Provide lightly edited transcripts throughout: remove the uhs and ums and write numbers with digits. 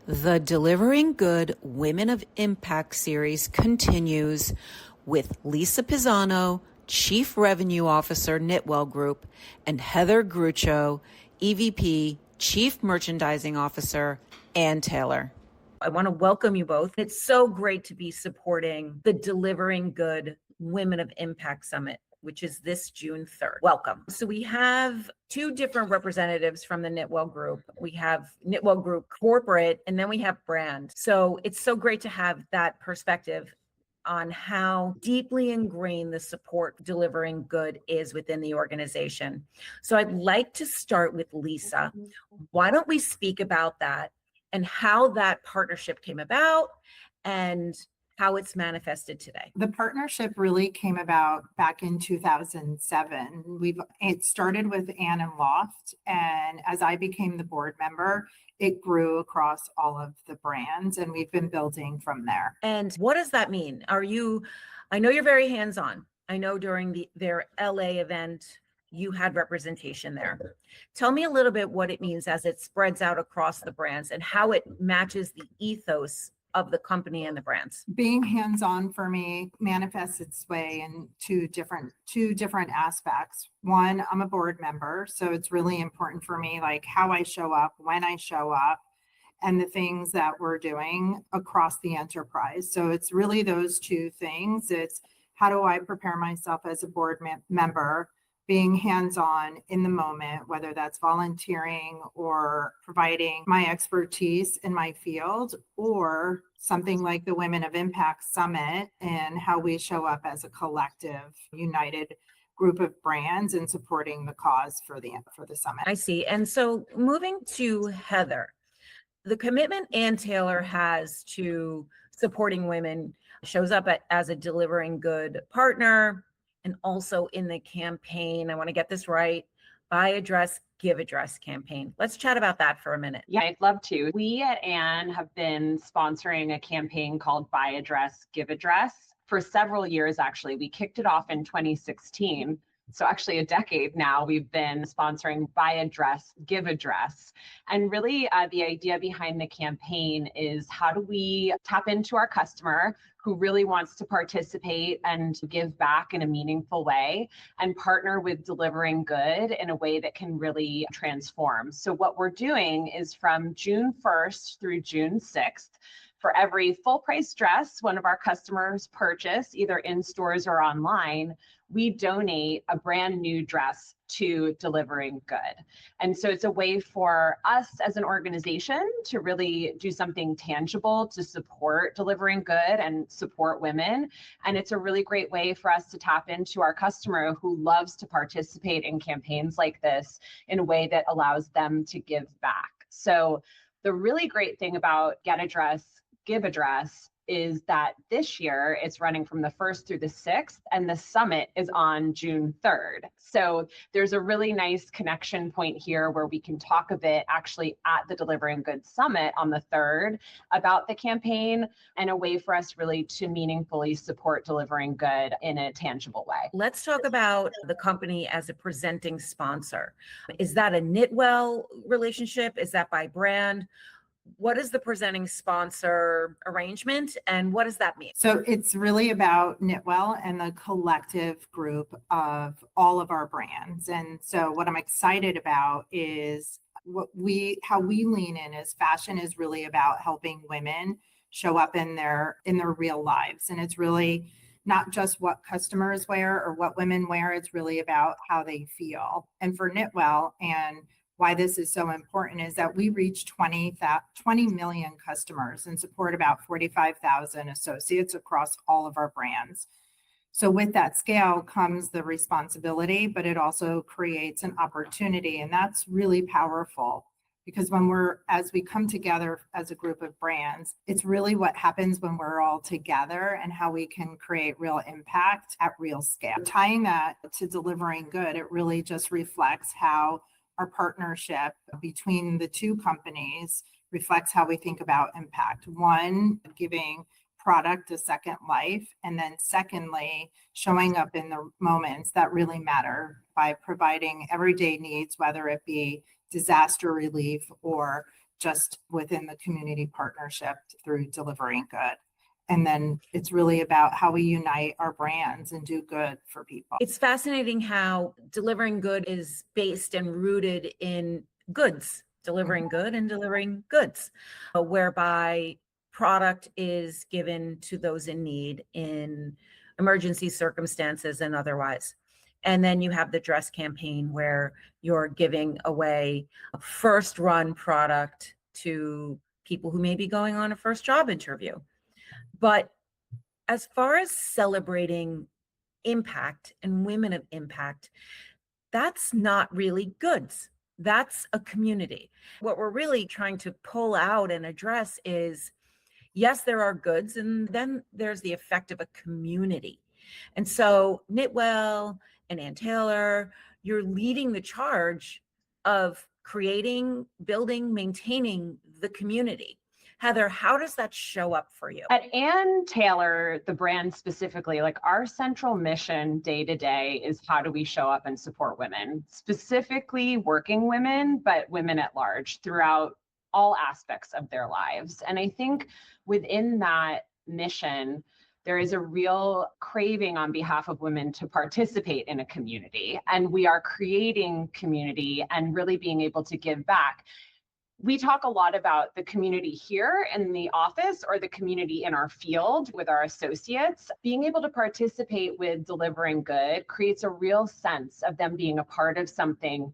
The Delivering Good Women of Impact series continues with Lisa Pisano, Chief Revenue Officer, Knitwell Group, and Heather Grucho, EVP, Chief Merchandising Officer, Ann Taylor. I want to welcome you both. It's so great to be supporting the Delivering Good Women of Impact Summit, which is this June 3rd. Welcome. So we have two different representatives from the Knitwell Group. We have Knitwell Group Corporate, and then we have brand. So it's so great to have that perspective on how deeply ingrained the support Delivering Good is within the organization. So I'd like to start with Lisa. Why don't we speak about that and how that partnership came about and how it's manifested today? The partnership really came about back in 2007. It started with Ann Loft, and as I became the board member, it grew across all of the brands, and we've been building from there. And what does that mean? I know you're very hands-on. I know during their LA event, you had representation there. Tell me a little bit what it means as it spreads out across the brands and how it matches the ethos of the company and the brands. Being hands-on for me manifests its way in two different aspects. One, I'm a board member, so it's really important for me, like how I show up, when I show up, and the things that we're doing across the enterprise. So it's really those two things. It's how do I prepare myself as a board member, being hands-on in the moment, whether that's volunteering or providing my expertise in my field, or something like the Women of Impact Summit and how we show up as a collective, united group of brands and supporting the cause for the summit. I see. And so moving to Heather, the commitment Ann Taylor has to supporting women shows up as a Delivering Good partner, and also in the campaign, I want to get this right, Buy a Dress, Give a Dress campaign. Let's chat about that for a minute. Yeah, I'd love to. We at Ann have been sponsoring a campaign called Buy a Dress, Give a Dress for several years, actually. We kicked it off in 2016. So actually a decade now, we've been sponsoring Buy a Dress, Give a Dress. And really the idea behind the campaign is how do we tap into our customer who really wants to participate and give back in a meaningful way and partner with Delivering Good in a way that can really transform. So what we're doing is from June 1st through June 6th, for every full price dress one of our customers purchase, either in stores or online, we donate a brand new dress to Delivering Good. And so it's a way for us as an organization to really do something tangible to support Delivering Good and support women. And it's a really great way for us to tap into our customer who loves to participate in campaigns like this in a way that allows them to give back. So the really great thing about Get a Dress, Give a Dress is that this year it's running from the 1st through the 6th, and the summit is on June 3rd. So there's a really nice connection point here where we can talk a bit actually at the Delivering Good Summit on the 3rd about the campaign and a way for us really to meaningfully support Delivering Good in a tangible way. Let's talk about the company as a presenting sponsor. Is that a Knitwell relationship? Is that by brand? What is the presenting sponsor arrangement and what does that mean? So it's really about Knitwell and the collective group of all of our brands. And so what I'm excited about is how we lean in is fashion is really about helping women show up in their real lives. And it's really not just what customers wear or what women wear. It's really about how they feel. And for Knitwell, and why this is so important is that we reach 20 million customers and support about 45,000 associates across all of our brands. So with that scale comes the responsibility, but it also creates an opportunity. And that's really powerful because as we come together as a group of brands, it's really what happens when we're all together and how we can create real impact at real scale. Tying that to Delivering Good, it really just reflects how our partnership between the two companies reflects how we think about impact. One, giving product a second life, and then secondly, showing up in the moments that really matter by providing everyday needs, whether it be disaster relief or just within the community partnership through Delivering Good. And then it's really about how we unite our brands and do good for people. It's fascinating how Delivering Good is based and rooted in goods, delivering good and delivering goods, whereby product is given to those in need in emergency circumstances and otherwise. And then you have the dress campaign where you're giving away a first run product to people who may be going on a first job interview. But as far as celebrating impact and women of impact, that's not really goods. That's a community. What we're really trying to pull out and address is, yes, there are goods, and then there's the effect of a community. And so Knitwell and Ann Taylor, you're leading the charge of creating, building, maintaining the community. Heather, how does that show up for you? At Ann Taylor, the brand specifically, like our central mission day to day is how do we show up and support women, specifically working women, but women at large throughout all aspects of their lives. And I think within that mission, there is a real craving on behalf of women to participate in a community. And we are creating community and really being able to give back. We talk a lot about the community here in the office or the community in our field with our associates. Being able to participate with Delivering Good creates a real sense of them being a part of something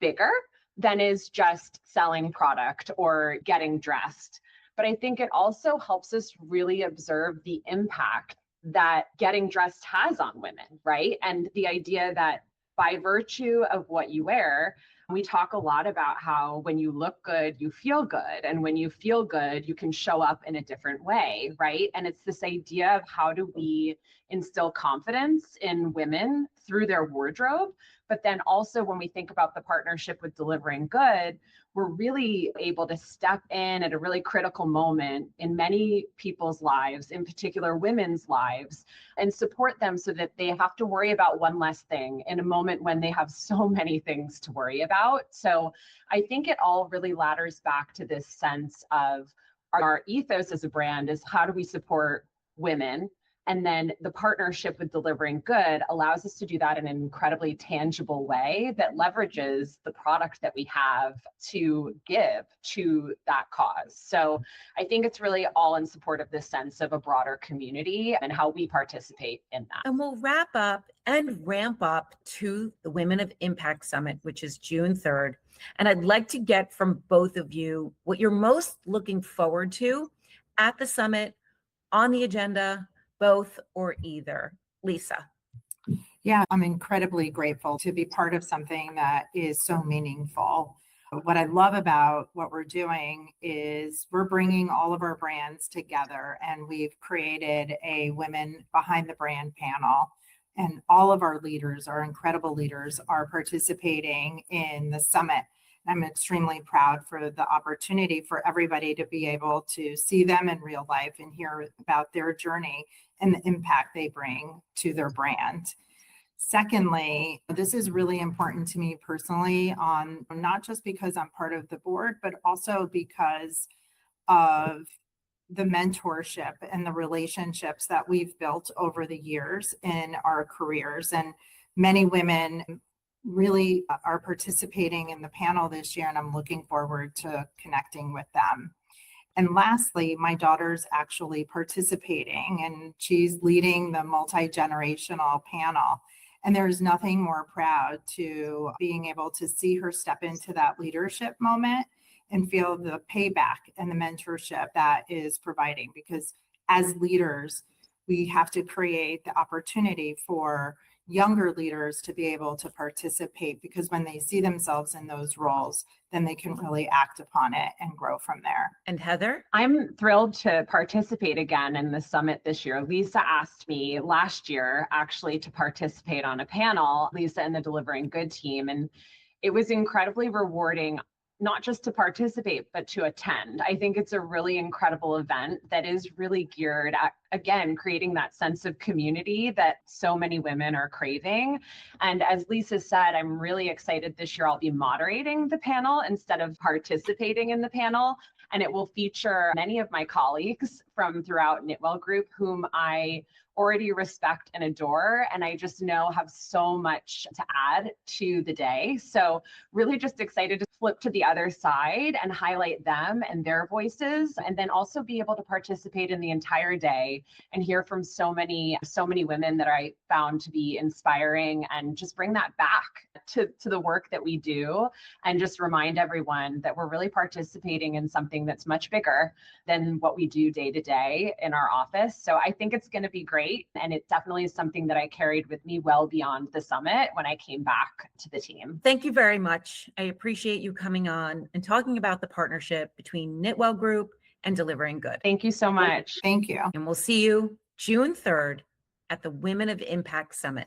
bigger than is just selling product or getting dressed. But I think it also helps us really observe the impact that getting dressed has on women, right? And the idea that by virtue of what you wear, we talk a lot about how when you look good, you feel good. And when you feel good, you can show up in a different way, right? And it's this idea of how do we instill confidence in women through their wardrobe. But then also when we think about the partnership with Delivering Good, we're really able to step in at a really critical moment in many people's lives, in particular women's lives, and support them so that they have to worry about one less thing in a moment when they have so many things to worry about. So I think it all really ladders back to this sense of our ethos as a brand is how do we support women? And then the partnership with Delivering Good allows us to do that in an incredibly tangible way that leverages the product that we have to give to that cause. So I think it's really all in support of this sense of a broader community and how we participate in that. And we'll wrap up and ramp up to the Women of Impact Summit, which is June 3rd. And I'd like to get from both of you what you're most looking forward to at the summit, on the agenda, both or either. Lisa. Yeah, I'm incredibly grateful to be part of something that is so meaningful. What I love about what we're doing is we're bringing all of our brands together, and we've created a Women Behind the Brand panel. And all of our leaders, our incredible leaders, are participating in the summit. I'm extremely proud for the opportunity for everybody to be able to see them in real life and hear about their journey and the impact they bring to their brand. Secondly, this is really important to me personally, on not just because I'm part of the board, but also because of the mentorship and the relationships that we've built over the years in our careers. And many women really are participating in the panel this year, and I'm looking forward to connecting with them. And lastly, my daughter's actually participating, and she's leading the multi-generational panel. And there's nothing more proud to being able to see her step into that leadership moment and feel the payback and the mentorship that is providing. Because as leaders, we have to create the opportunity for younger leaders to be able to participate, because when they see themselves in those roles, then they can really act upon it and grow from there. And Heather? I'm thrilled to participate again in the summit this year. Lisa asked me last year actually to participate on a panel, Lisa and the Delivering Good team, and it was incredibly rewarding. not just to participate, but to attend. I think it's a really incredible event that is really geared at, again, creating that sense of community that so many women are craving. And as Lisa said, I'm really excited this year. I'll be moderating the panel instead of participating in the panel. And it will feature many of my colleagues from throughout Knitwell Group, whom I already respect and adore, and I just know have so much to add to the day. So really just excited to flip to the other side and highlight them and their voices, and then also be able to participate in the entire day and hear from so many women that I found to be inspiring, and just bring that back to the work that we do, and just remind everyone that we're really participating in something that's much bigger than what we do day to day in our office. So I think it's going to be great. And it definitely is something that I carried with me well beyond the summit when I came back to the team. Thank you very much. I appreciate you coming on and talking about the partnership between Knitwell Group and Delivering Good. Thank you so much. Thank you. And we'll see you June 3rd at the Women of Impact Summit.